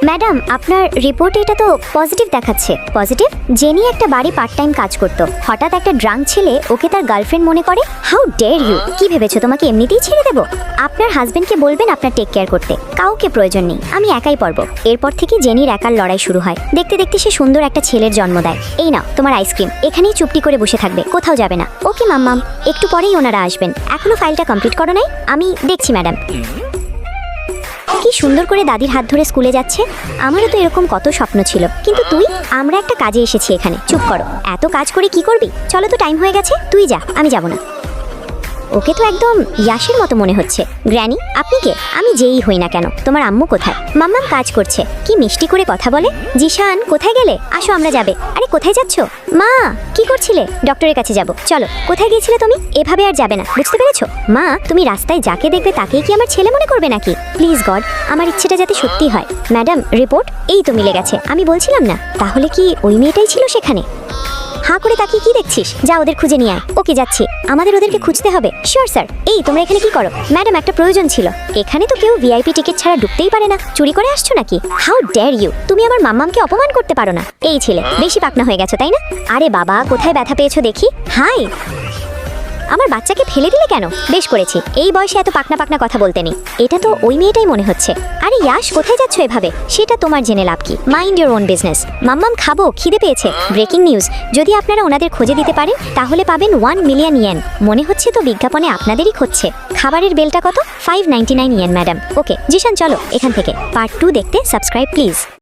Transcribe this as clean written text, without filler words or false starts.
Madam, আপনার রিপোর্টে এটা তো পজিটিভ দেখাচ্ছে। পজিটিভ? জেনি একটা বাড়ি পার্ট টাইম কাজ করত, হঠাৎ একটা ড্রাঙ্ক ছেলে ওকে তার গার্লফ্রেন্ড মনে করে। How dare you! কি ভেবেছো তোমাকে এমনিতেই ছেড়ে দেবো? আপনার হাজবেন্ডকে বলবেন আপনার টেক কেয়ার করতে, কাউকে প্রয়োজন নেই, আমি একাই পারবো। এরপর থেকে জেনির একার লড়াই শুরু হয়। দেখতে দেখতে সে সুন্দর একটা ছেলের জন্ম দেয়। এই নাও তোমার আইসক্রিম, এখানেই চুপটি করে বসে থাকবে, কোথাও যাবে না। ওকে মাম্মাম, একটু পরেই ওনারা আসবেন। এখনো ফাইলটা কমপ্লিট করো নাই? আমি দেখছি ম্যাডাম। কি সুন্দর করে দাদির হাত ধরে স্কুলে যাচ্ছে। আমারও তো এরকম কত স্বপ্ন ছিল, কিন্তু তুই? আমরা একটা কাজে এসেছি এখানে, চুপ করো। এত কাজ করে কি করবি? চলো তো, টাইম হয়ে গেছে, তুই যা, আমি যাব না। ওকে তো একদম ইয়াসের মতো মনে হচ্ছে। গ্র্যানি, আপনি কে? আমি যেই হই না কেন, তোমার আম্মু কোথায়? মাম্মাম কাজ করছে। কি মিষ্টি করে কথা বলে। জিশান, কোথায় গেলে? আসো আমরা যাবে। আরে কোথায় যাচ্ছ? মা, কি করছিলে? ডক্টরের কাছে যাব, চলো। কোথায় গিয়েছিলে তুমি? এভাবে আর যাবে না, বুঝতে পেরেছো? মা, তুমি রাস্তায় যাকে দেখবে তাকেই কি আমার ছেলে মনে করবে নাকি? প্লিজ গড, আমার ইচ্ছেটা যাতে সত্যি হয়। ম্যাডাম, রিপোর্ট এই তো মিলে গেছে। আমি বলছিলাম না, তাহলে কি ওই মেয়েটাই ছিল সেখানে? হাঁ করে তাকিয়ে কি দেখছিস? যা ওদের খুঁজে নিয়ে আয়। ওকে, যাচ্ছি। আমাদের ওদেরকে খুঁজতে হবে। Sure sir. এই তোমরা এখানে কি করো? ম্যাডাম, একটা প্রয়োজন ছিল। এখানে তো কেউ ভিআইপি টিকিট ছাড়া ঢুকতেই পারে না। চুরি করে আসছো নাকি? How dare you! তুমি আমার মাম্মামকে অপমান করতে পারো না। এই ছেলে, বেশি পাকনা হয়ে গেছো তাই না? আরে বাবা, কোথায় ব্যথা পেয়েছো দেখি। হাই, আমার বাচ্চাকে ফেলে দিলে কেন? বেশ করেছি, এই বয়সে এত পাকনা পাকনা কথা বলতে নেই। এটা তো ওই মেয়েটাই মনে হচ্ছে। আরে ইয়াশ, কোথায় যাচ্ছ এভাবে? সেটা তোমার জেনে লাভ কি? Mind your own business. মাম্মাম, খাবো, খিদে পেয়েছে। ব্রেকিং নিউজ, যদি আপনারা ওনাদের খোঁজে দিতে পারেন তাহলে পাবেন 1 মিলিয়ন ইয়েন। মনে হচ্ছে তো বিজ্ঞাপনে আপনাদেরই খুঁজছে। খাবারের বেলটা কত? 599 ইয়েন ম্যাডাম। ওকে জিশান, চলো এখান থেকে। পার্ট 2 দেখতে সাবস্ক্রাইব প্লিজ।